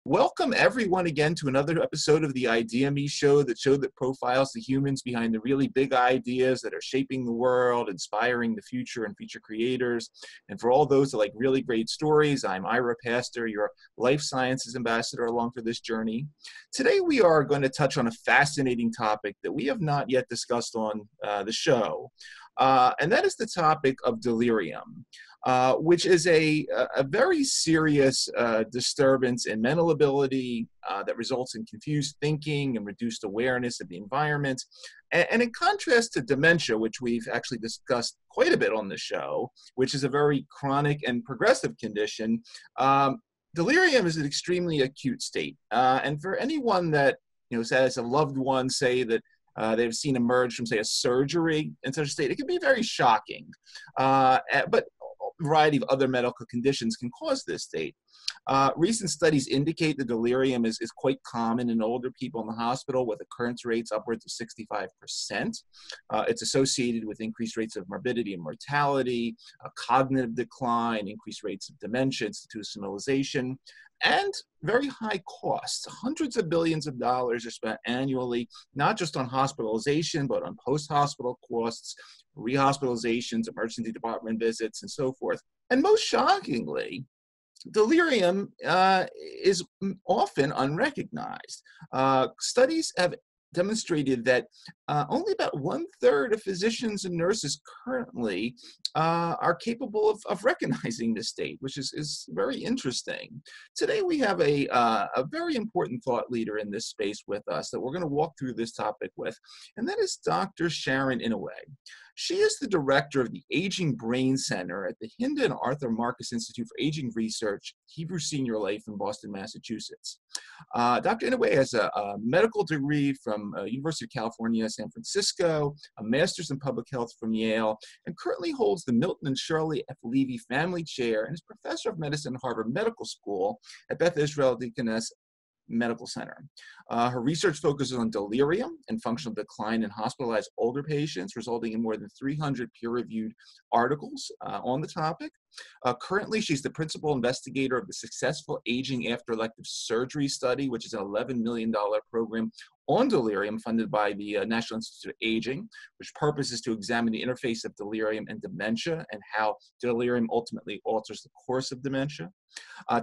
Welcome everyone again to another episode of the ideaXme show, the show that profiles the humans behind the really big ideas that are shaping the world, inspiring the future and future creators. And for all those that like really great stories, I'm Ira Pastor, your life sciences ambassador along for this journey. Today we are going to touch on a fascinating topic that we have not yet discussed on the show, and that is the topic of delirium. Which is a very serious disturbance in mental ability that results in confused thinking and reduced awareness of the environment. And in contrast to dementia, which we've actually discussed quite a bit on the show, which is a very chronic and progressive condition, delirium is an extremely acute state. And for anyone that has a loved one, say that they've seen emerge from, say, a surgery in such a state, it can be very shocking. But a variety of other medical conditions can cause this state. Recent studies indicate that delirium is quite common in older people in the hospital, with occurrence rates upwards of 65%. It's associated with increased rates of morbidity and mortality, cognitive decline, increased rates of dementia, institutionalization, and very high costs. Hundreds of billions of dollars are spent annually, not just on hospitalization, but on post-hospital costs, rehospitalizations, emergency department visits, and so forth. And most shockingly, delirium is often unrecognized. Studies have demonstrated that only about 1/3 of physicians and nurses currently are capable of recognizing this state, which is very interesting. Today we have a very important thought leader in this space with us that we're going to walk through this topic with, and that is Dr. Sharon Inouye. She is the director of the Aging Brain Center at the Hinda and Arthur Marcus Institute for Aging Research, Hebrew Senior Life in Boston, Massachusetts. Dr. Inouye has a medical degree from University of California, San Francisco, a master's in public health from Yale, and currently holds the Milton and Shirley F. Levy Family Chair and is professor of medicine at Harvard Medical School at Beth Israel Deaconess Medical Center. Her research focuses on delirium and functional decline in hospitalized older patients, resulting in more than 300 peer-reviewed articles on the topic. Currently, she's the principal investigator of the successful Aging After Elective Surgery study, which is an $11 million program on delirium funded by the National Institute of Aging, which purpose is to examine the interface of delirium and dementia and how delirium ultimately alters the course of dementia.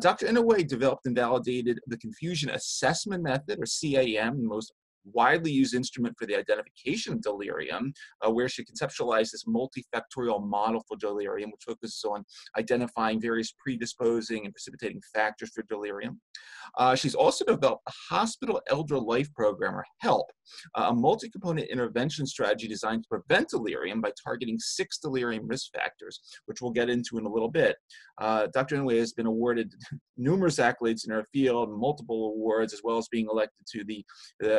Dr. Inouye developed and validated the confusion assessment method, or CAM, the most widely used instrument for the identification of delirium, where she conceptualized this multifactorial model for delirium, which focuses on identifying various predisposing and precipitating factors for delirium. She's also developed a hospital elder life program, or HELP, a multi-component intervention strategy designed to prevent delirium by targeting 6 delirium risk factors, which we'll get into in a little bit. Dr. Inouye has been awarded numerous accolades in her field, multiple awards, as well as being elected to the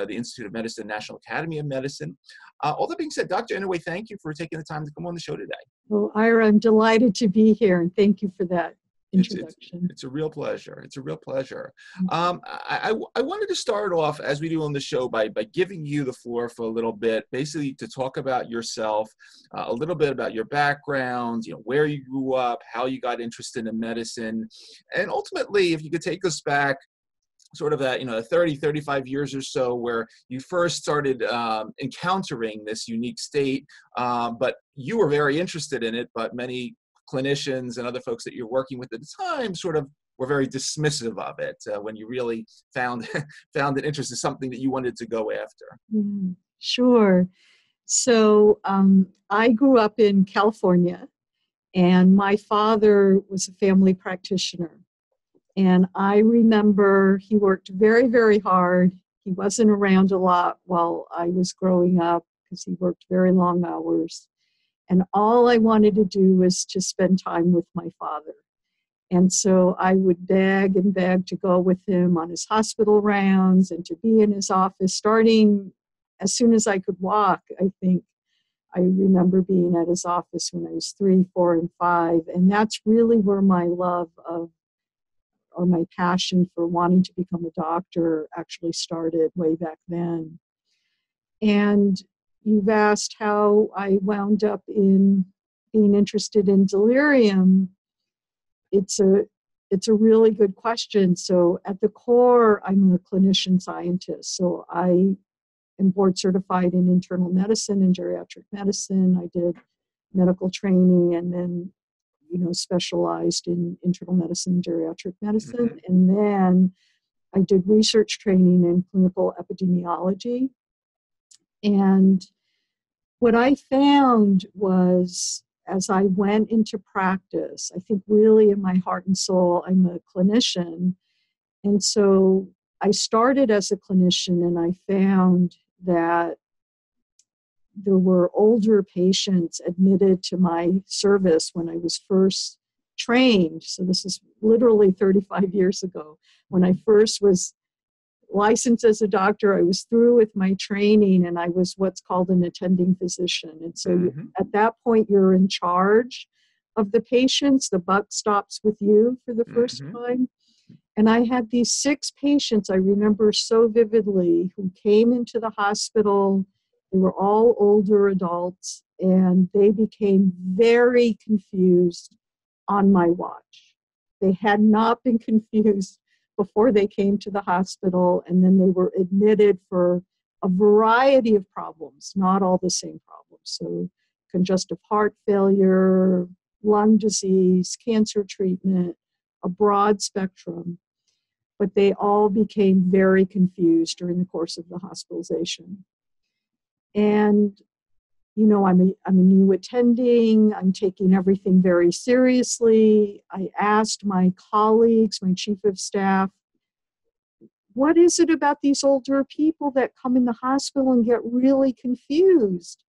Institute of Medicine, National Academy of Medicine. All that being said, Dr. Inouye, thank you for taking the time to come on the show today. Well, Ira, I'm delighted to be here, and thank you for that introduction. It's a real pleasure. It's a real pleasure. I wanted to start off, as we do on the show, by giving you the floor for a little bit, basically to talk about yourself, a little bit about your background, where you grew up, how you got interested in medicine, and ultimately, if you could take us back sort of that, 30, 35 years or so, where you first started encountering this unique state, but you were very interested in it, but many clinicians and other folks that you're working with at the time sort of were very dismissive of it when you really found an interest in something that you wanted to go after. Sure. So I grew up in California, and my father was a family practitioner. And I remember he worked very, very hard. He wasn't around a lot while I was growing up because he worked very long hours. And all I wanted to do was to spend time with my father. And so I would beg and beg to go with him on his hospital rounds and to be in his office starting as soon as I could walk. I think I remember being at his office when I was 3, 4, and 5. And that's really where my love of, or my passion for wanting to become a doctor actually started way back then. And you've asked how I wound up in being interested in delirium. It's a it's a really good question. So at the core, I'm a clinician scientist. So I am board certified in internal medicine and geriatric medicine. I did medical training and then, specialized in internal medicine and geriatric medicine. Mm-hmm. And then I did research training in clinical epidemiology. And what I found was, as I went into practice, I think really in my heart and soul, I'm a clinician. And so I started as a clinician and I found that there were older patients admitted to my service when I was first trained. So this is literally 35 years ago. When I first was licensed as a doctor, I was through with my training and I was what's called an attending physician. And so Mm-hmm. at that point, you're in charge of the patients. The buck stops with you for the first Mm-hmm. time. And I had these 6 patients I remember so vividly who came into the hospital. They were all older adults and they became very confused on my watch. They had not been confused before they came to the hospital, and then they were admitted for a variety of problems, not all the same problems. So congestive heart failure, lung disease, cancer treatment, a broad spectrum. But they all became very confused during the course of the hospitalization. And I'm a new attending. I'm taking everything very seriously. I asked my colleagues, my chief of staff, what is it about these older people that come in the hospital and get really confused?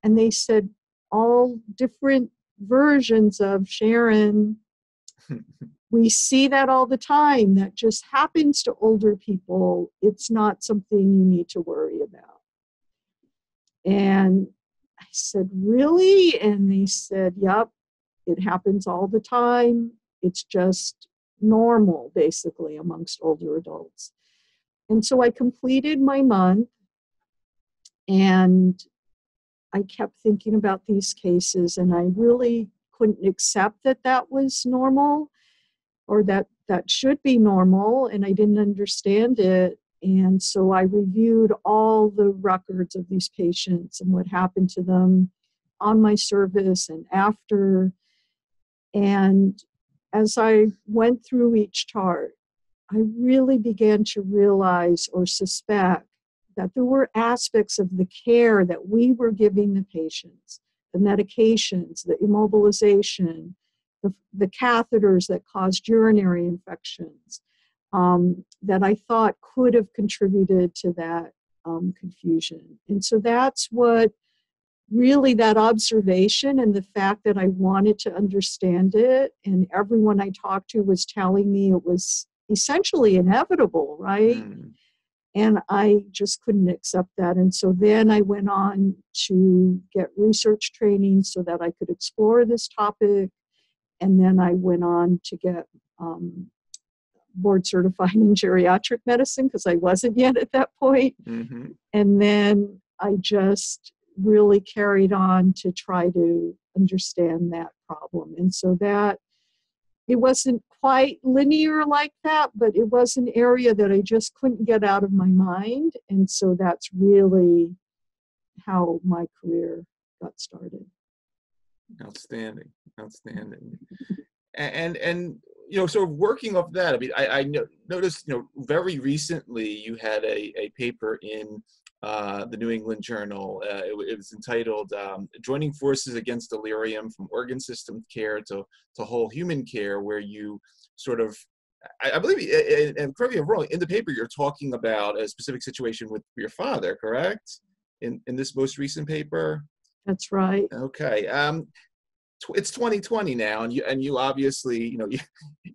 And they said all different versions of Sharon. We see that all the time. That just happens to older people. It's not something you need to worry about. And I said, really? And they said, yep, it happens all the time. It's just normal, basically, amongst older adults. And so I completed my month and I kept thinking about these cases and I really couldn't accept that that was normal or that should be normal, and I didn't understand it. And so I reviewed all the records of these patients and what happened to them on my service and after. And as I went through each chart, I really began to realize or suspect that there were aspects of the care that we were giving the patients, the medications, the immobilization, the catheters that caused urinary infections, that I thought could have contributed to that confusion. And so that's what really, that observation and the fact that I wanted to understand it, and everyone I talked to was telling me it was essentially inevitable, right? Mm. And I just couldn't accept that. And so then I went on to get research training so that I could explore this topic. And then I went on to get board certified in geriatric medicine because I wasn't yet at that point. Mm-hmm. And then I just really carried on to try to understand that problem. And so that it wasn't quite linear like that, but it was an area that I just couldn't get out of my mind. And so that's really how my career got started. Outstanding. And sort of working off that, I mean, I noticed, very recently you had a paper in the New England Journal. It was entitled "Joining Forces Against Delirium: From Organ System Care to Whole Human Care," where you sort of, I believe, and correct me if I'm wrong, in the paper you're talking about a specific situation with your father, correct? In this most recent paper. That's right. Okay. It's 2020 now, and you obviously,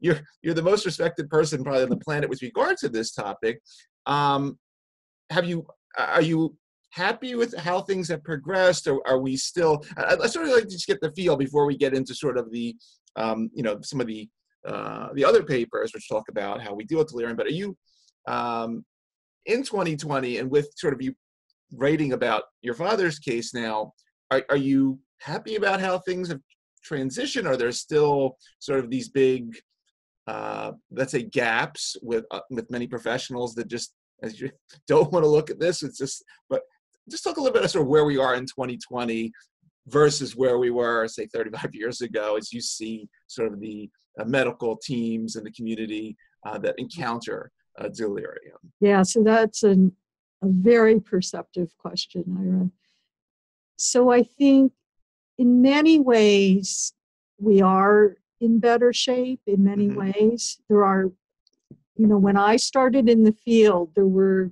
you're the most respected person probably on the planet with regard to this topic. Are you happy with how things have progressed, or are we still? I sort of like to just get the feel before we get into sort of the, some of the other papers which talk about how we deal with delirium. But are you in 2020, and with sort of you writing about your father's case now, are you happy about how things have transitioned? Are there still sort of these big let's say, gaps with many professionals that just, as you don't want to look at this. It's just, but just talk a little bit of sort of where we are in 2020 versus where we were, say, 35 years ago, as you see sort of the medical teams in the community that encounter delirium. Yeah, so that's a very perceptive question, Ira. So I think in many ways, we are in better shape. In many ways, there are, when I started in the field, there were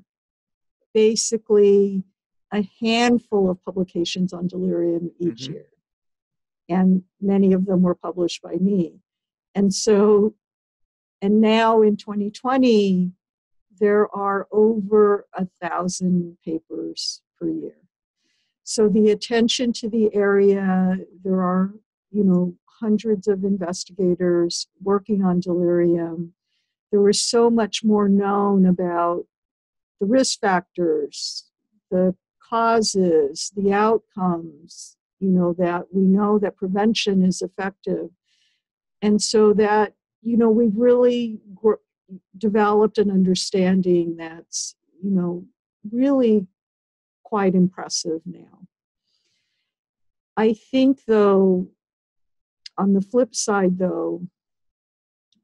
basically a handful of publications on delirium each year. And many of them were published by me. And now in 2020, there are over 1,000 papers per year. So the attention to the area, there are, hundreds of investigators working on delirium. There was so much more known about the risk factors, the causes, the outcomes, that we know that prevention is effective. And so that, we've really developed an understanding that's, really quite impressive now. I think, though, on the flip side, though,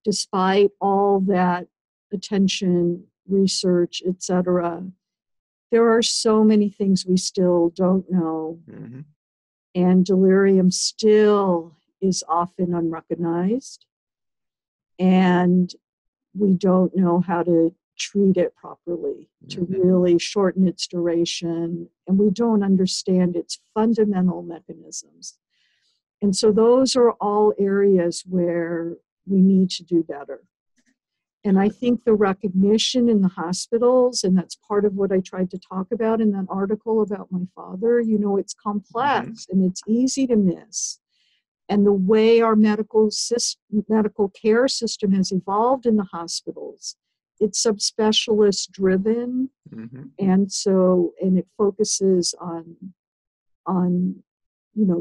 despite all that attention, research, etc., there are so many things we still don't know. And delirium still is often unrecognized. And we don't know how to treat it properly to really shorten its duration. And we don't understand its fundamental mechanisms. And so those are all areas where we need to do better. And I think the recognition in the hospitals, and that's part of what I tried to talk about in that article about my father, it's complex and it's easy to miss. And the way our medical care system has evolved in the hospitals, it's subspecialist driven. And it focuses on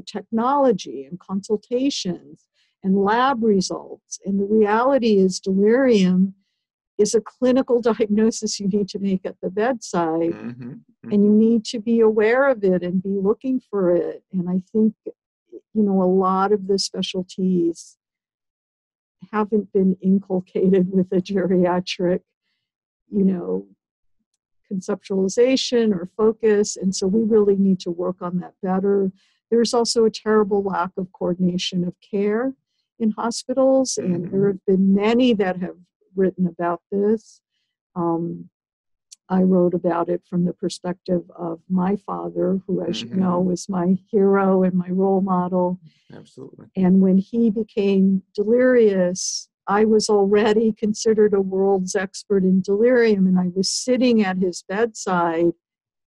technology and consultations and lab results. And the reality is delirium is a clinical diagnosis you need to make at the bedside. And you need to be aware of it and be looking for it. And I think, a lot of the specialties haven't been inculcated with a geriatric, conceptualization or focus. And so we really need to work on that better. There's also a terrible lack of coordination of care in hospitals, and there have been many that have written about this. I wrote about it from the perspective of my father, who, as you know, was my hero and my role model. Absolutely. And when he became delirious, I was already considered a world's expert in delirium, and I was sitting at his bedside,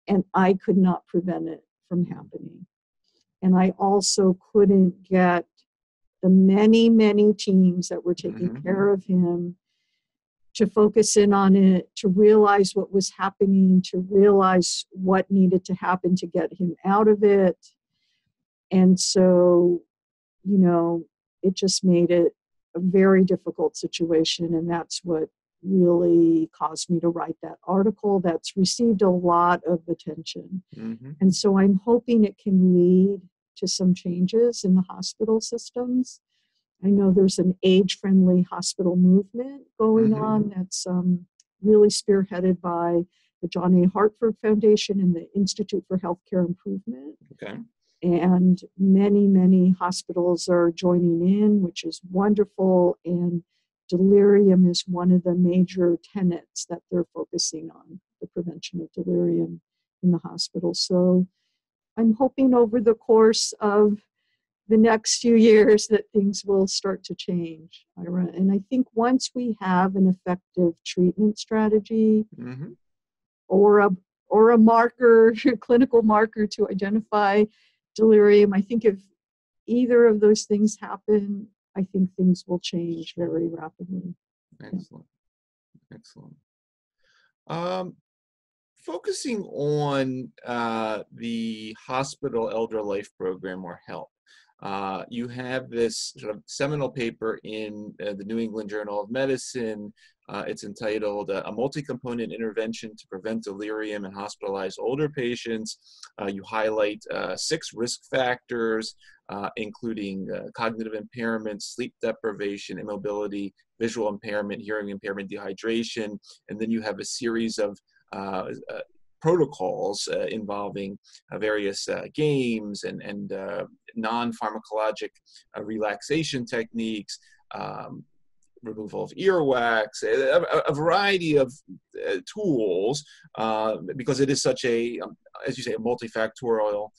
and I could not prevent it from happening. And I also couldn't get the many, many teams that were taking care of him to focus in on it, to realize what was happening, to realize what needed to happen to get him out of it. And so, it just made it a very difficult situation. And that's what really caused me to write that article that's received a lot of attention. And so I'm hoping it can lead to some changes in the hospital systems. I know there's an age-friendly hospital movement going on that's really spearheaded by the John A. Hartford Foundation and the Institute for Healthcare Improvement. And many, many hospitals are joining in, which is wonderful. And delirium is one of the major tenets that they're focusing on, the prevention of delirium in the hospital. So I'm hoping over the course of the next few years that things will start to change, Ira. And I think once we have an effective treatment strategy or a marker, clinical marker to identify delirium, I think if either of those things happen, I think things will change very rapidly. Excellent. Excellent. Focusing on the hospital elder life program or HELP, You have this sort of seminal paper in the New England Journal of Medicine. It's entitled A Multi-Component Intervention to Prevent Delirium in Hospitalized Older Patients. You highlight 6 risk factors, including cognitive impairment, sleep deprivation, immobility, visual impairment, hearing impairment, dehydration, and then you have a series of protocols involving various games and non-pharmacologic relaxation techniques, removal of earwax, a variety of tools, because it is such a, as you say, a multifactorial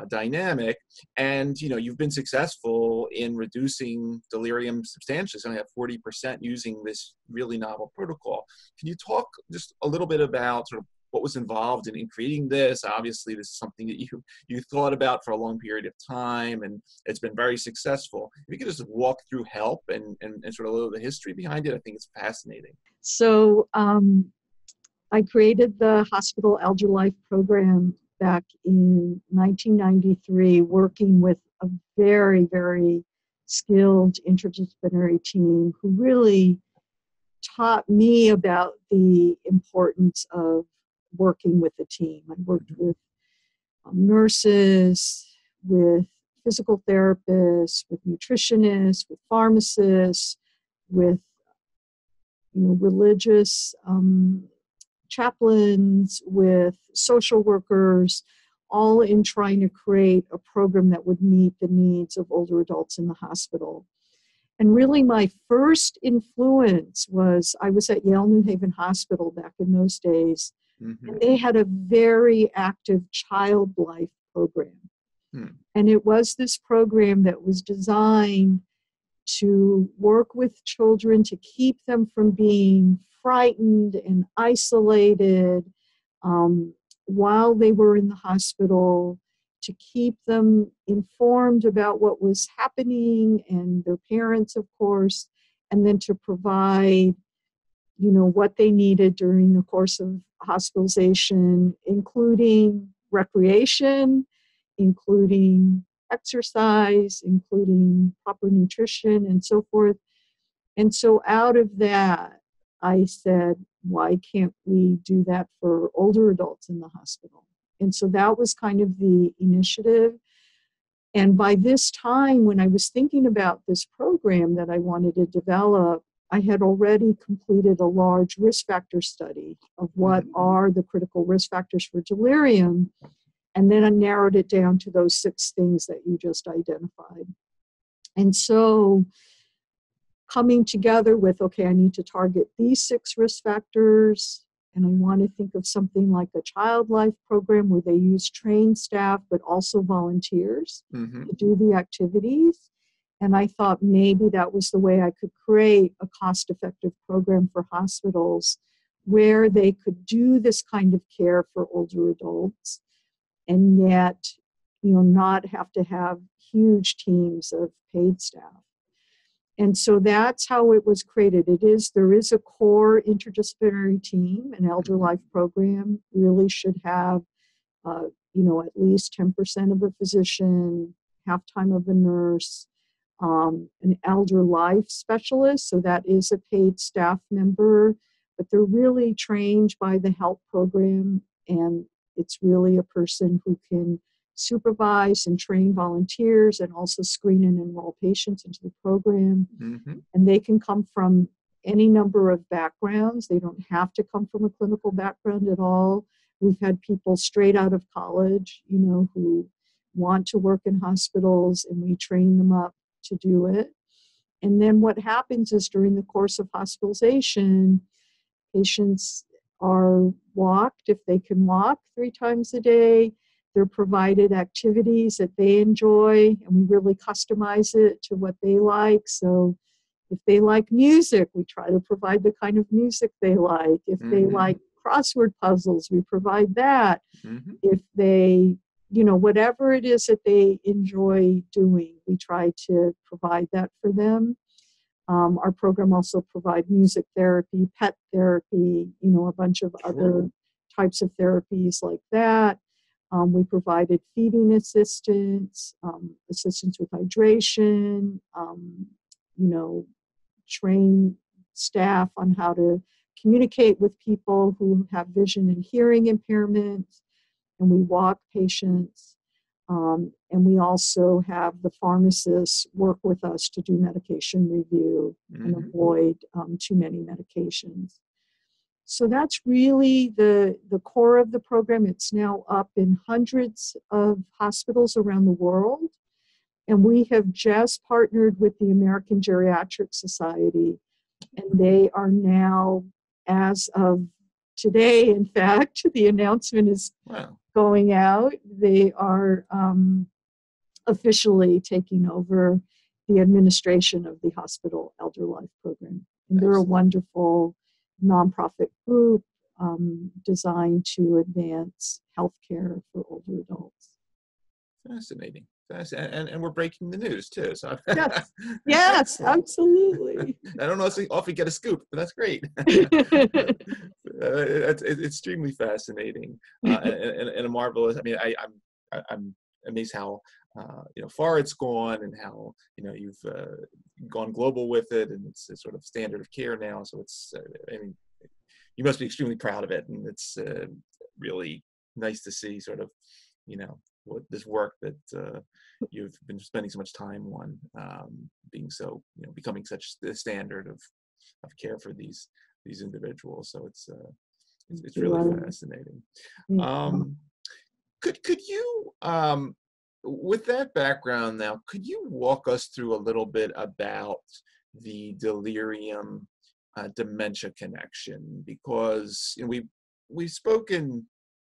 dynamic. And, you know, you've been successful in reducing delirium substantially. It's only at 40% using this really novel protocol. Can you talk just a little bit about sort of what was involved in creating this? Obviously, this is something that you thought about for a long period of time, and it's been very successful. If you could just walk through HELP and sort of a little of the history behind it, I think it's fascinating. So I created the Hospital Elder Life program back in 1993, working with a very, very skilled interdisciplinary team who really taught me about the importance of working with a team. I worked with nurses, with physical therapists, with nutritionists, with pharmacists, with religious chaplains, with social workers, all in trying to create a program that would meet the needs of older adults in the hospital. And really my first influence was, I was at Yale New Haven Hospital back in those days, and they had a very active child life program. And it was this program that was designed to work with children to keep them from being frightened and isolated while they were in the hospital, to keep them informed about what was happening and their parents, of course, and then to provide, what they needed during the course of hospitalization, including recreation, including exercise, including proper nutrition, and so forth. And so out of that, I said, why can't we do that for older adults in the hospital? And so that was kind of the initiative. And by this time, when I was thinking about this program that I wanted to develop, I had already completed a large risk factor study of what are the critical risk factors for delirium. And then I narrowed it down to those 6 things that you just identified. And so coming together with, okay, I need to target these 6 risk factors, and I want to think of something like a child life program where they use trained staff, but also volunteers to do the activities. And I thought maybe that was the way I could create a cost-effective program for hospitals where they could do this kind of care for older adults and yet, not have to have huge teams of paid staff. And so that's how it was created. There is a core interdisciplinary team. An elder life program really should have, at least 10% of a physician, half time of a nurse, an elder life specialist. So that is a paid staff member, but they're really trained by the HELP program, and it's really a person who can supervise and train volunteers and also screen and enroll patients into the program. And they can come from any number of backgrounds. They don't have to come from a clinical background at all. We've had people straight out of college, who want to work in hospitals, and we train them up to do it. And then what happens is during the course of hospitalization, patients are walked, if they can walk, 3 times a day. They're provided activities that they enjoy, and we really customize it to what they like. So if they like music, we try to provide the kind of music they like. If they like crossword puzzles, we provide that. If they, whatever it is that they enjoy doing, we try to provide that for them. Our program also provides music therapy, pet therapy, a bunch of other types of therapies like that. We provided feeding assistance, assistance with hydration, train staff on how to communicate with people who have vision and hearing impairments, and we walk patients. And we also have the pharmacists work with us to do medication review and avoid too many medications. So that's really the core of the program. It's now up in hundreds of hospitals around the world. And we have just partnered with the American Geriatric Society. And they are now, as of today, in fact, the announcement is going out. They are officially taking over the administration of the hospital elder life program. And they're a wonderful nonprofit group designed to advance healthcare for older adults. Fascinating. And we're breaking the news too. So yes, absolutely. I don't know if we often get a scoop, but that's great. It's extremely fascinating and a marvelous. I mean, I'm amazed how far it's gone and how you've gone global with it, and it's a sort of standard of care now. So it's I mean, you must be extremely proud of it, and it's really nice to see sort of what this work that you've been spending so much time on being so becoming such the standard of care for these individuals. So it's really fascinating. Could you with that background now, could you walk us through a little bit about the delirium dementia connection? Because we've spoken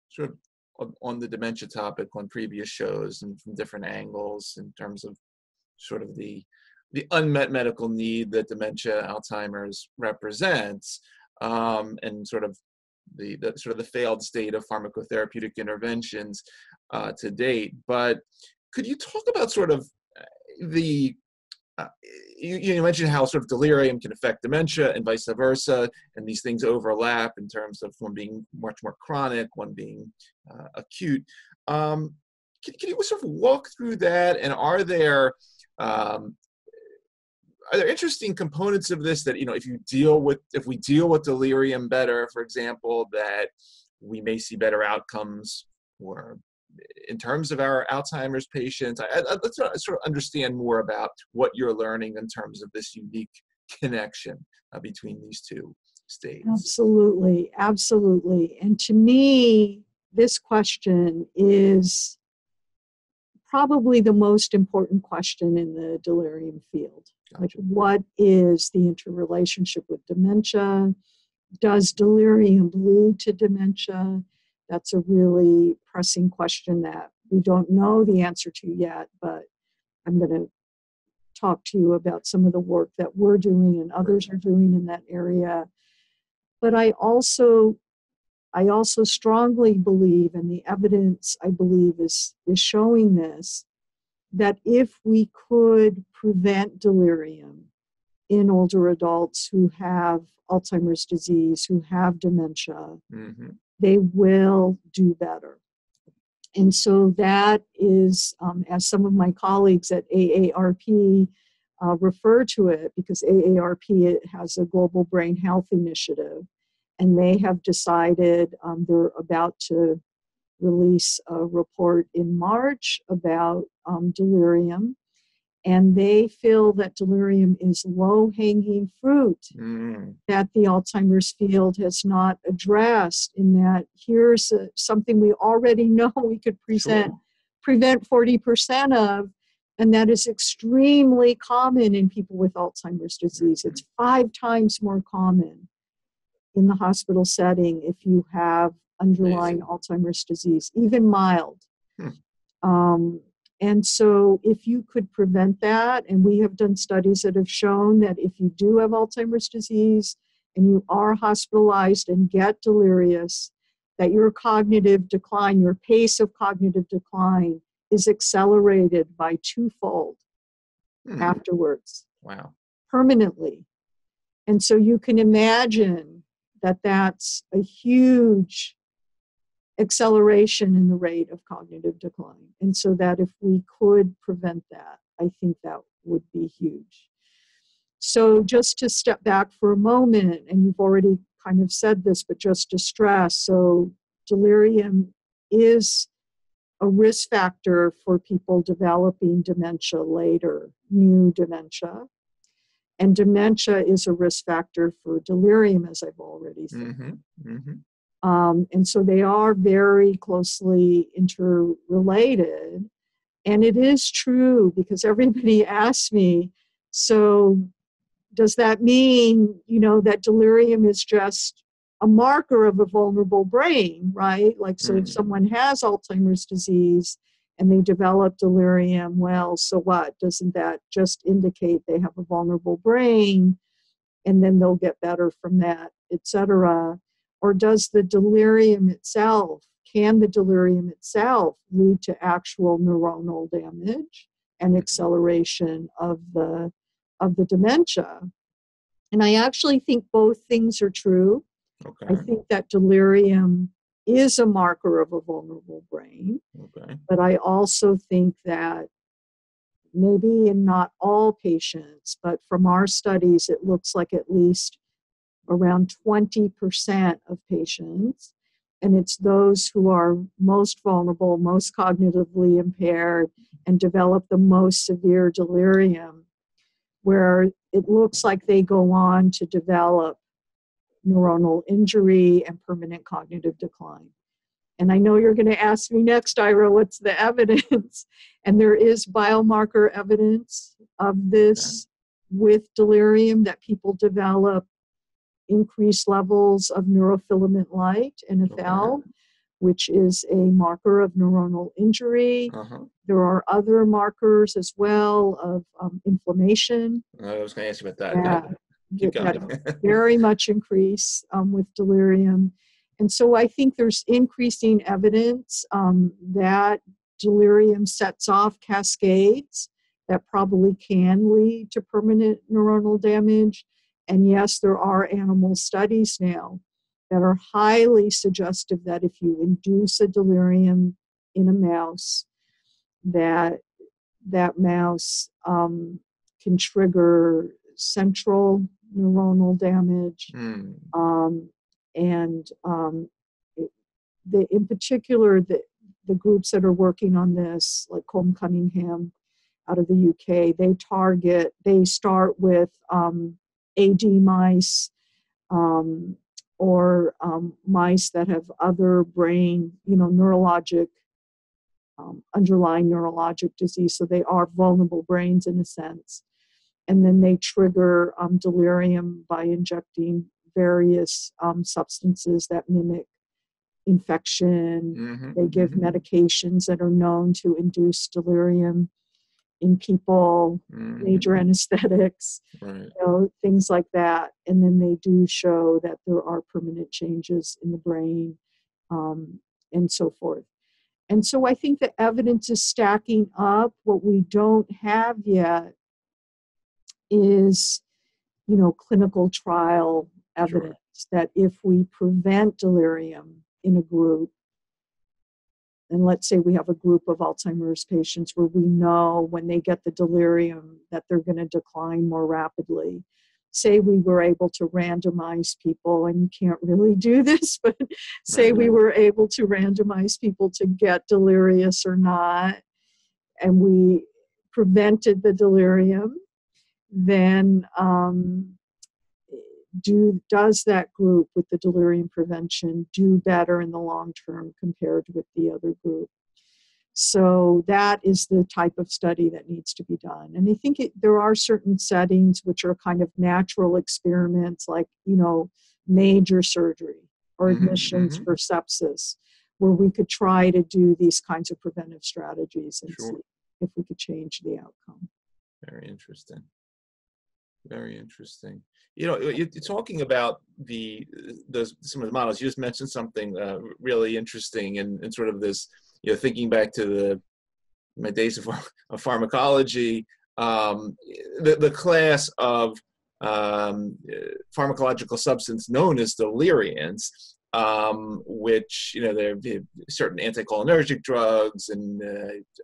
sort of on the dementia topic on previous shows and from different angles in terms of sort of the unmet medical need that dementia, Alzheimer's represents, and sort of the failed state of pharmacotherapeutic interventions to date. But could you talk about sort of you mentioned how sort of delirium can affect dementia and vice versa, and these things overlap in terms of one being much more chronic, one being acute. Can you sort of walk through that? And are there interesting components of this that if we deal with delirium better, for example, that we may see better outcomes, or in terms of our Alzheimer's patients? Let's sort of understand more about what you're learning in terms of this unique connection between these two states. Absolutely. And to me, this question is probably the most important question in the delirium field. Gotcha. Like, what is the interrelationship with dementia? Does delirium lead to dementia? That's a really pressing question that we don't know the answer to yet, but I'm going to talk to you about some of the work that we're doing and others are doing in that area. But I also strongly believe, and the evidence I believe is showing this, that if we could prevent delirium in older adults who have Alzheimer's disease, who have dementia, they will do better. And so that is, as some of my colleagues at AARP refer to it, because AARP has a global brain health initiative, and they have decided they're about to release a report in March about delirium. And they feel that delirium is low-hanging fruit that the Alzheimer's field has not addressed, in that here's something we already know we could prevent 40% of, and that is extremely common in people with Alzheimer's disease. It's 5 times more common in the hospital setting if you have underlying Alzheimer's disease, even mild. And so if you could prevent that, and we have done studies that have shown that if you do have Alzheimer's disease and you are hospitalized and get delirious, that your cognitive decline, your pace of cognitive decline is accelerated by 2-fold afterwards. Wow. Permanently. And so you can imagine that that's a huge acceleration in the rate of cognitive decline. And so that if we could prevent that, I think that would be huge. So just to step back for a moment, and you've already kind of said this, but just to stress, so delirium is a risk factor for people developing dementia later, new dementia. And dementia is a risk factor for delirium, as I've already said. Mm-hmm. Mm-hmm. And so they are very closely interrelated. And it is true because everybody asks me, so does that mean, that delirium is just a marker of a vulnerable brain, right? Like, so if someone has Alzheimer's disease and they develop delirium, well, so what? Doesn't that just indicate they have a vulnerable brain and then they'll get better from that, etc.? Or does the delirium itself, can the delirium itself lead to actual neuronal damage and acceleration of the dementia? And I actually think both things are true. Okay. I think that delirium is a marker of a vulnerable brain. Okay. But I also think that maybe in not all patients, but from our studies, it looks like at least around 20% of patients, and it's those who are most vulnerable, most cognitively impaired, and develop the most severe delirium, where it looks like they go on to develop neuronal injury and permanent cognitive decline. And I know you're going to ask me next, Ira, what's the evidence? And there is biomarker evidence of this with delirium, that people develop increased levels of neurofilament light, NFL, which is a marker of neuronal injury. There are other markers as well of inflammation. I was going to ask you about that. Keep going. That very much increase with delirium. And so I think there's increasing evidence that delirium sets off cascades that probably can lead to permanent neuronal damage. And yes, there are animal studies now that are highly suggestive that if you induce a delirium in a mouse, that mouse can trigger central neuronal damage. In particular, the groups that are working on this, like Colm Cunningham out of the UK, they start with AD mice or mice that have other brain, neurologic, underlying neurologic disease. So they are vulnerable brains in a sense. And then they trigger delirium by injecting various substances that mimic infection. They give medications that are known to induce delirium in people, major anesthetics, things like that. And then they do show that there are permanent changes in the brain and so forth. And so I think the evidence is stacking up. What we don't have yet is, clinical trial evidence that if we prevent delirium in a group, and let's say we have a group of Alzheimer's patients where we know when they get the delirium that they're going to decline more rapidly. Say we were able to randomize people, and you can't really do this, but say we were able to randomize people to get delirious or not, and we prevented the delirium, then does that group with the delirium prevention do better in the long term compared with the other group? So that is the type of study that needs to be done. And I think there are certain settings which are kind of natural experiments, like, major surgery or admissions for sepsis, where we could try to do these kinds of preventive strategies and see if we could change the outcome. Very interesting. Very interesting. You're talking about some of the models. You just mentioned something really interesting, and sort of this, thinking back to my days of pharmacology, the class of pharmacological substance known as deliriants which, there are certain anticholinergic drugs and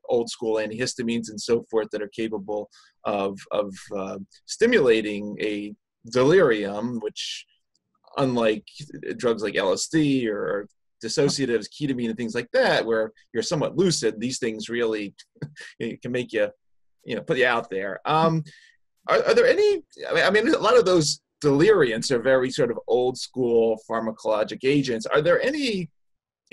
old school antihistamines and so forth that are capable of stimulating a delirium, which, unlike drugs like LSD or dissociatives, ketamine, and things like that, where you're somewhat lucid, these things really can make you, put you out there. Are there any, I mean, a lot of those deliriants are very sort of old school pharmacologic agents. Are there any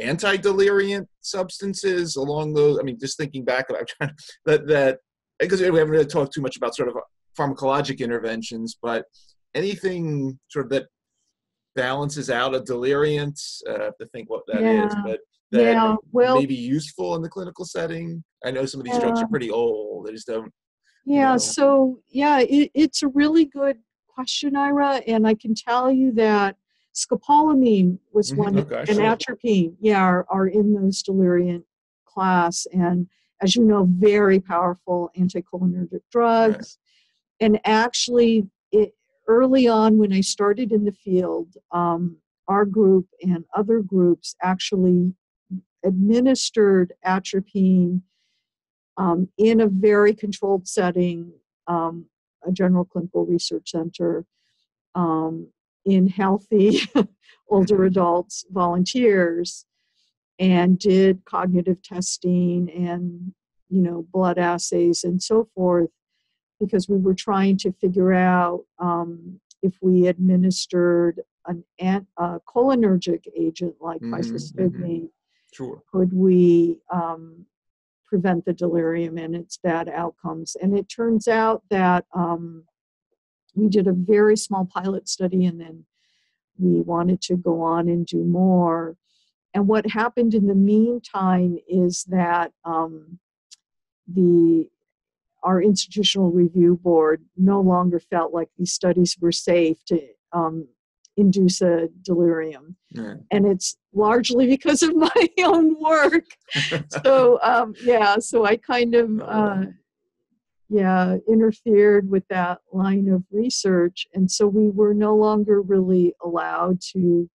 anti-deliriant substances along those? I mean, just thinking back, I'm trying that because we haven't really talked too much about sort of pharmacologic interventions, but anything sort of that balances out a deliriant, to think what that is, but that may be useful in the clinical setting. I know some of these drugs are pretty old. They just don't. It's a really good question, Ira, and I can tell you that scopolamine was one, and atropine, are in those deliriant class, and as you know, very powerful anticholinergic drugs. Right. And actually, early on when I started in the field, our group and other groups actually administered atropine in a very controlled setting, a general clinical research center, in healthy older adults, volunteers, and did cognitive testing and, blood assays and so forth, because we were trying to figure out if we administered a cholinergic agent like physostigmine, could we prevent the delirium and its bad outcomes. And it turns out that we did a very small pilot study, and then we wanted to go on and do more. And what happened in the meantime is that our institutional review board no longer felt like these studies were safe to induce a delirium. And it's largely because of my own work. So I kind of interfered with that line of research, and so we were no longer really allowed to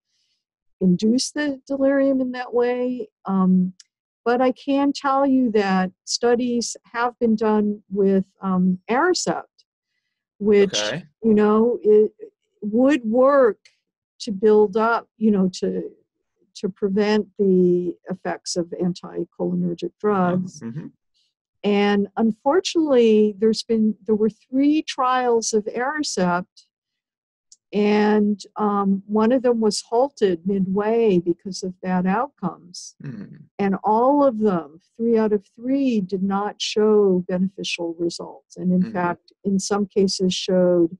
induce the delirium in that way. But I can tell you that studies have been done with Aricept, which it would work to build up, to prevent the effects of anticholinergic drugs. And unfortunately, there were 3 trials of Aricept, and one of them was halted midway because of bad outcomes. And all of them, 3 out of 3, did not show beneficial results. And in fact, in some cases showed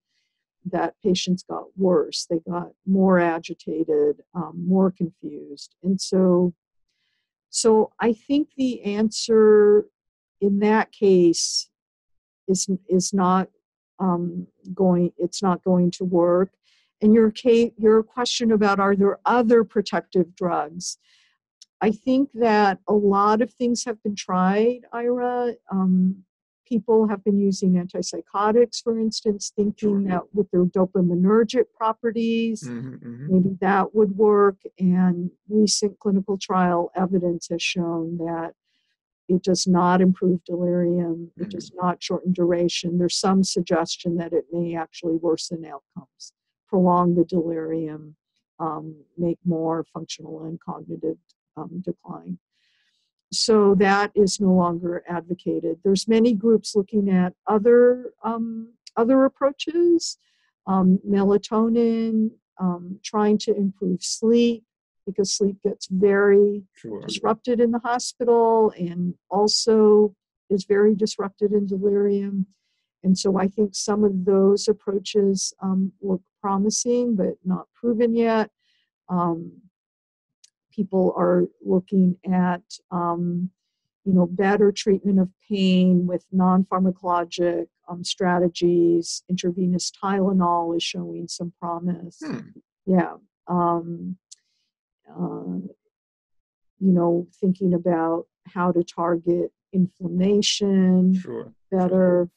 that patients got worse. They got more agitated, more confused. And so I think the answer in that case is not going to work. And your question about, are there other protective drugs? I think that a lot of things have been tried, Ira. People have been using antipsychotics, for instance, thinking that with their dopaminergic properties, maybe that would work. And recent clinical trial evidence has shown that it does not improve delirium. It does not shorten duration. There's some suggestion that it may actually worsen outcomes, prolong the delirium, make more functional and cognitive decline. So that is no longer advocated. There's many groups looking at other approaches, melatonin, trying to improve sleep, because sleep gets very disrupted in the hospital and also is very disrupted in delirium. And so I think some of those approaches look promising, but not proven yet. People are looking at, better treatment of pain with non-pharmacologic strategies. Intravenous Tylenol is showing some promise. Thinking about how to target inflammation better.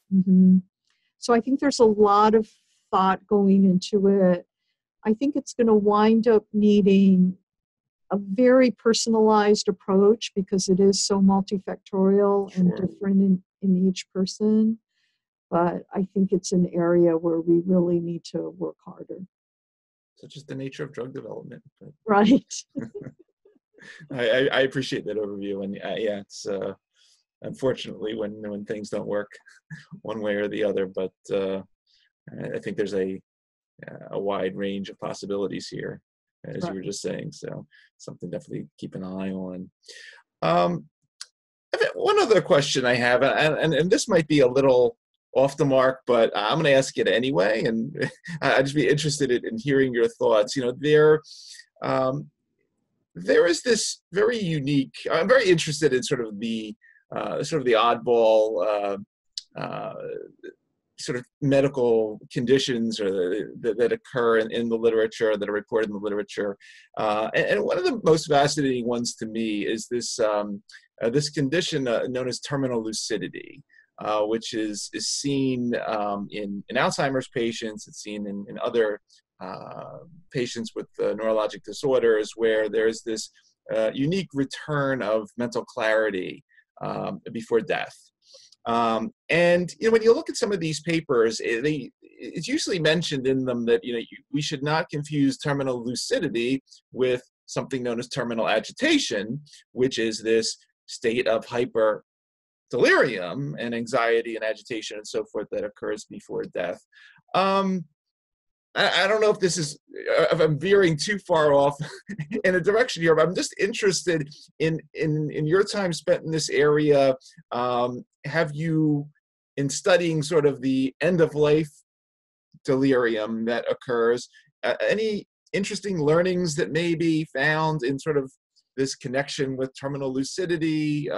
So I think there's a lot of thought going into it. I think it's going to wind up needing a very personalized approach because it is so multifactorial and Sure. different in each person. But I think it's an area where we really need to work harder. Such is the nature of drug development. But Right. I appreciate that overview. And yeah, it's unfortunately when things don't work one way or the other, but I think there's a wide range of possibilities here, as you were just saying. So something definitely keep an eye on. One other question I have, and this might be a little off the mark, but I'm going to ask it anyway, and I'd just be interested in hearing your thoughts. You know, there is this very unique. I'm very interested in sort of the oddball sort of medical conditions or that occur in the literature, that are reported in the literature. And one of the most fascinating ones to me is this this condition known as terminal lucidity, which is seen in Alzheimer's patients. It's seen in other patients with neurologic disorders, where there's this unique return of mental clarity before death. And you know, when you look at some of these papers, it's usually mentioned in them that we should not confuse terminal lucidity with something known as terminal agitation, which is this state of hyper delirium and anxiety and agitation and so forth that occurs before death. I don't know if I'm veering too far off in a direction here, but I'm just interested in your time spent in this area. Have you, in studying sort of the end of life delirium that occurs, any interesting learnings that may be found in sort of this connection with terminal lucidity?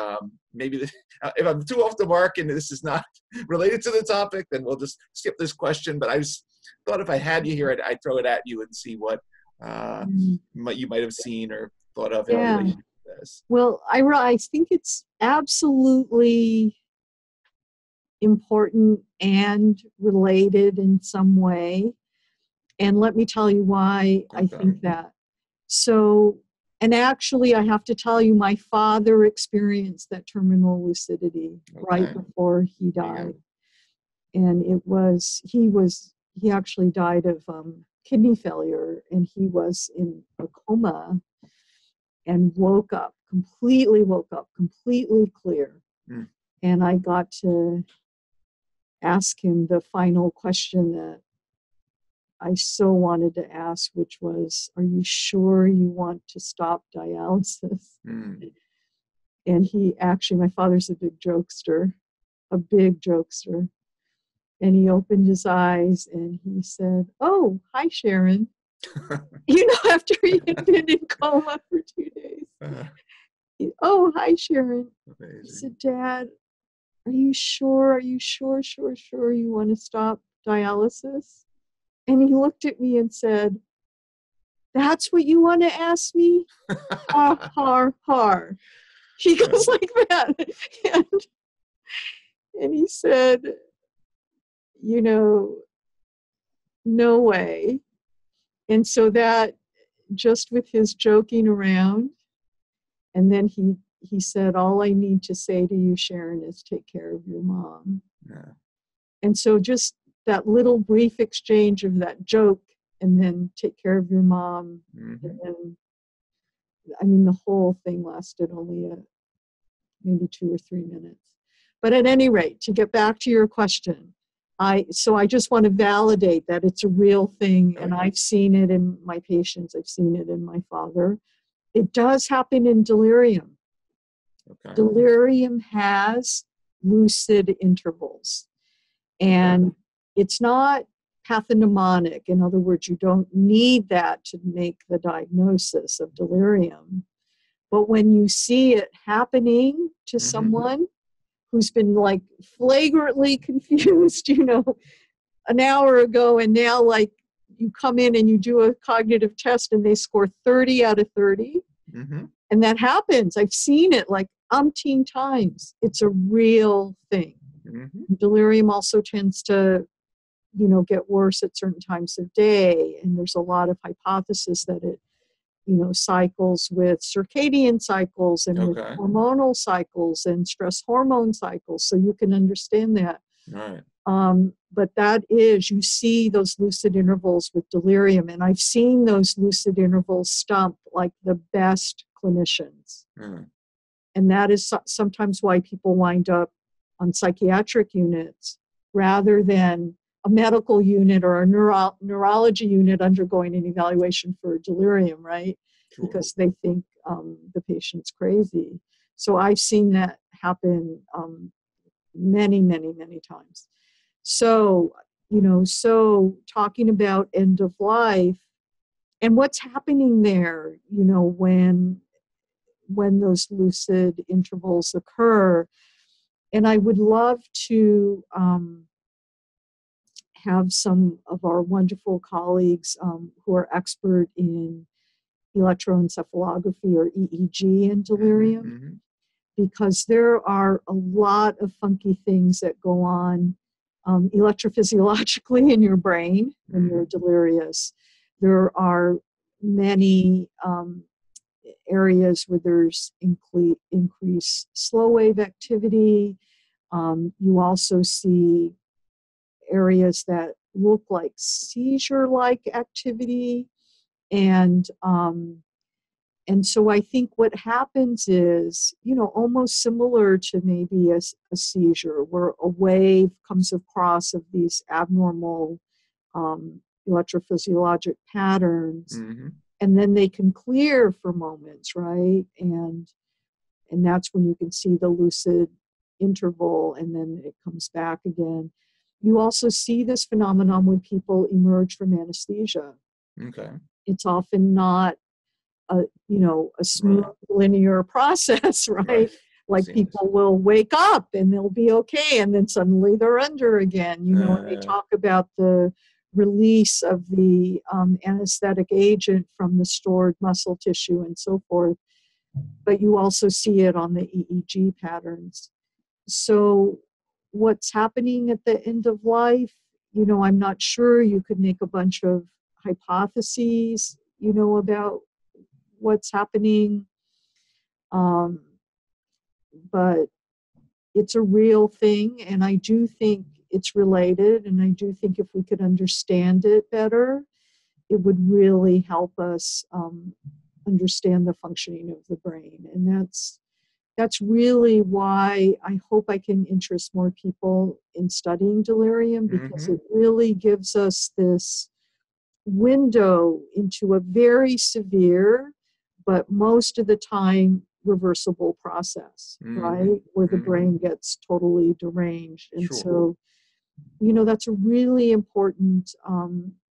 Maybe if I'm too off the mark and this is not related to the topic, then we'll just skip this question. But I just thought if I had you here, I'd throw it at you and see what you might have seen or thought of in relation to this. Well, I think it's absolutely important and related in some way. And let me tell you why I think that. So, and actually, I have to tell you, my father experienced that terminal lucidity right before he died. And he actually died of kidney failure, and he was in a coma and woke up completely clear. And I got to ask him the final question that I so wanted to ask, which was, are you sure you want to stop dialysis? And he actually, my father's a big jokester. And he opened his eyes and he said, "Oh, hi, Sharon." After he had been in coma for 2 days. "Oh, hi, Sharon." Amazing. He said, "Dad, are you sure you want to stop dialysis?" And he looked at me and said, "That's what you want to ask me?" Ha, ha, ha. He goes like that. And he said, no way. And so that, just with his joking around, and then he said, "All I need to say to you, Sharon, is take care of your mom." And so just that little brief exchange of that joke and then take care of your mom. And then, the whole thing lasted only maybe 2 or 3 minutes. But at any rate, to get back to your question, I just want to validate that it's a real thing, and I've seen it in my patients. I've seen it in my father. It does happen in delirium. Delirium has lucid intervals, and it's not pathognomonic. In other words, you don't need that to make the diagnosis of delirium. But when you see it happening to someone who's been like flagrantly confused, an hour ago, and now like you come in and you do a cognitive test and they score 30 out of 30. And that happens. I've seen it like umpteen times. It's a real thing. Delirium also tends to, get worse at certain times of day. And there's a lot of hypothesis that it cycles with circadian cycles and with Okay. hormonal cycles and stress hormone cycles, so you can understand that. Right. But that is, you see those lucid intervals with delirium, and I've seen those lucid intervals stump like the best clinicians. Mm. And that is sometimes why people wind up on psychiatric units rather than a medical unit or a neurology unit undergoing an evaluation for delirium, right? Sure. Because they think the patient's crazy. So I've seen that happen many, many, many times. So, so talking about end of life and what's happening there, when those lucid intervals occur. And I would love to have some of our wonderful colleagues who are expert in electroencephalography or EEG and delirium, Mm-hmm. because there are a lot of funky things that go on electrophysiologically in your brain when you're delirious. There are many areas where there's increased slow wave activity. You also see areas that look like seizure-like activity, and so I think what happens is, almost similar to maybe a seizure, where a wave comes across of these abnormal electrophysiologic patterns, Mm-hmm. and then they can clear for moments, right? And that's when you can see the lucid interval, and then it comes back again. You also see this phenomenon when people emerge from anesthesia. Okay. It's often not a smooth linear process, right? Like people will wake up and they'll be okay, and then suddenly they're under again, and they talk about the release of the anesthetic agent from the stored muscle tissue and so forth. But you also see it on the EEG patterns. So what's happening at the end of life, I'm not sure. You could make a bunch of hypotheses, about what's happening. But it's a real thing, and I do think it's related, and I do think if we could understand it better, it would really help us understand the functioning of the brain. And that's really why I hope I can interest more people in studying delirium, because it really gives us this window into a very severe, but most of the time reversible process, right? Where the brain gets totally deranged. And so, that's a really important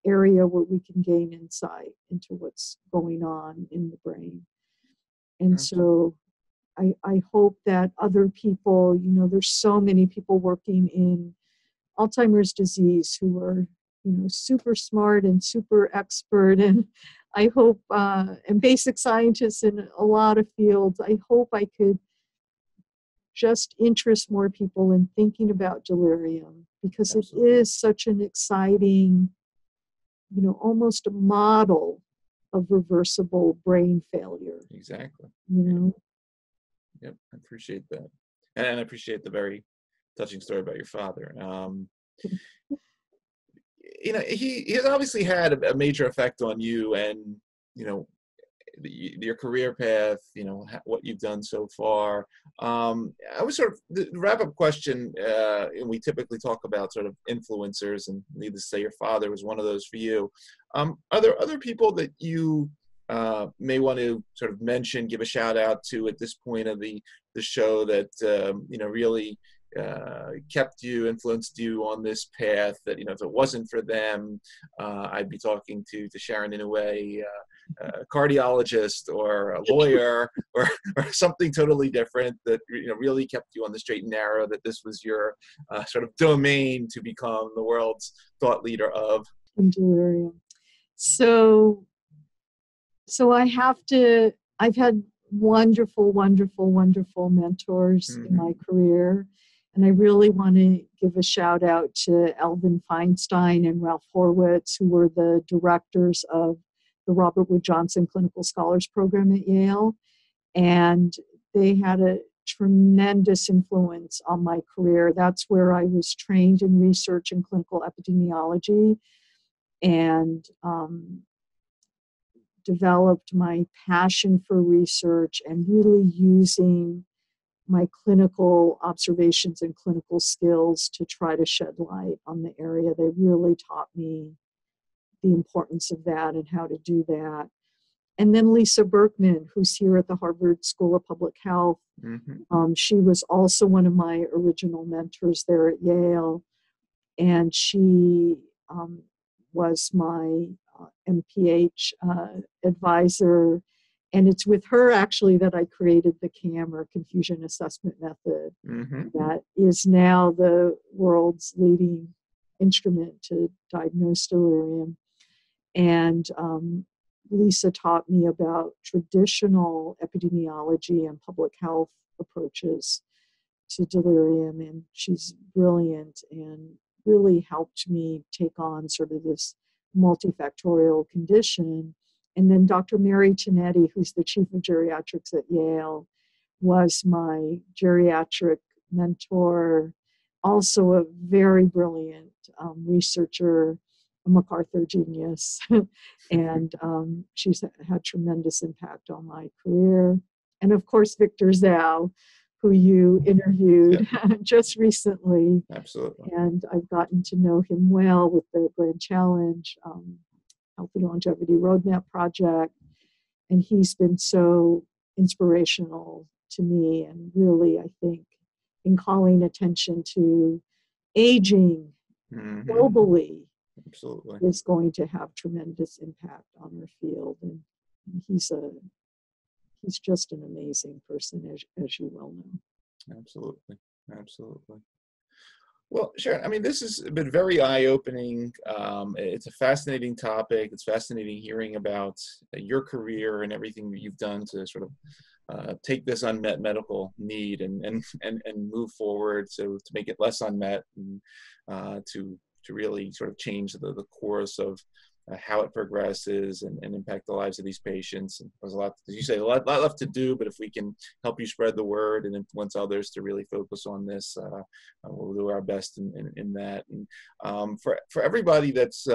area where we can gain insight into what's going on in the brain. And so I hope that other people, there's so many people working in Alzheimer's disease who are, super smart and super expert. And I hope, and basic scientists in a lot of fields, I hope I could just interest more people in thinking about delirium, because it is such an exciting, almost a model of reversible brain failure. Exactly. Yep, I appreciate that. And I appreciate the very touching story about your father. He has obviously had a major effect on you, and, your career path, what you've done so far. I was sort of, the wrap-up question, and we typically talk about sort of influencers, and needless to say, your father was one of those for you. Are there other people that you may want to sort of mention, give a shout out to at this point of the show that, really influenced you on this path, that, if it wasn't for them, I'd be talking to Sharon Inouye, a cardiologist or a lawyer or something totally different, that, really kept you on the straight and narrow, that this was your sort of domain to become the world's thought leader of? in delirium. So I've had wonderful, wonderful, wonderful mentors in my career. And I really want to give a shout out to Alvin Feinstein and Ralph Horwitz, who were the directors of the Robert Wood Johnson Clinical Scholars Program at Yale. And they had a tremendous influence on my career. That's where I was trained in research and clinical epidemiology, and developed my passion for research and really using my clinical observations and clinical skills to try to shed light on the area. They really taught me the importance of that and how to do that. And then Lisa Berkman, who's here at the Harvard School of Public Health. She was also one of my original mentors there at Yale. And she was my MPH advisor. And it's with her actually that I created the CAM, or confusion assessment method, that is now the world's leading instrument to diagnose delirium. And Lisa taught me about traditional epidemiology and public health approaches to delirium, and she's brilliant and really helped me take on sort of this multifactorial condition. And then Dr. Mary Tinetti, who's the chief of geriatrics at Yale, was my geriatric mentor, also a very brilliant researcher, a MacArthur genius, and she's had tremendous impact on my career. And of course, Victor Zhao, who you interviewed just recently. Absolutely. And I've gotten to know him well with the Grand Challenge Healthy Longevity Roadmap Project. And he's been so inspirational to me, and really, I think, in calling attention to aging globally. Absolutely. Is going to have tremendous impact on our field. And he's just an amazing person, as you well know. Absolutely. Absolutely. Well, Sharon, I mean, this has been very eye-opening. It's a fascinating topic. It's fascinating hearing about your career and everything that you've done to sort of take this unmet medical need and move forward to make it less unmet, and to really sort of change the course of how it progresses and impact the lives of these patients. And there's a lot, as you say, a lot left to do, but if we can help you spread the word and influence others to really focus on this, we'll do our best in that. And for everybody that's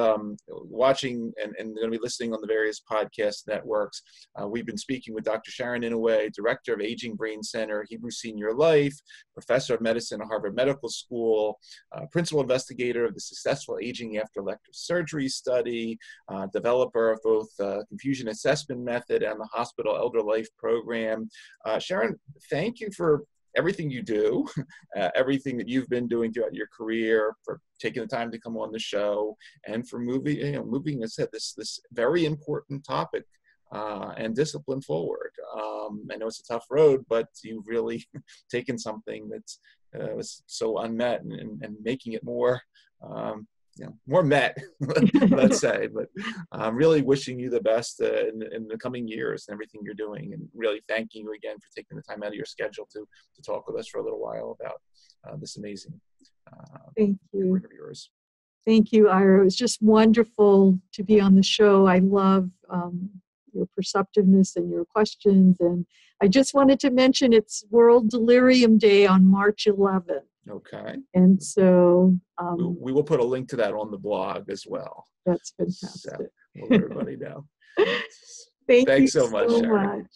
watching and going to be listening on the various podcast networks, we've been speaking with Dr. Sharon Inouye, Director of Aging Brain Center, Hebrew Senior Life, Professor of Medicine at Harvard Medical School, Principal Investigator of the Successful Aging After Elective Surgery Study, developer of both confusion assessment method and the hospital elder life program. Sharon, thank you for everything you do, everything that you've been doing throughout your career, for taking the time to come on the show, and for moving as I said, this very important topic and discipline forward. I know it's a tough road, but you've really taken something that's was so unmet and making it more more met, let's say. But I'm really wishing you the best in the coming years and everything you're doing, and really thanking you again for taking the time out of your schedule to talk with us for a little while about this amazing Thank you. work of yours. Thank you, Ira. It was just wonderful to be on the show. I love your perceptiveness and your questions. And I just wanted to mention it's World Delirium Day on March 11th. Okay. And so we will put a link to that on the blog as well. That's fantastic. So we'll let everybody know. Thanks so much, Sharon.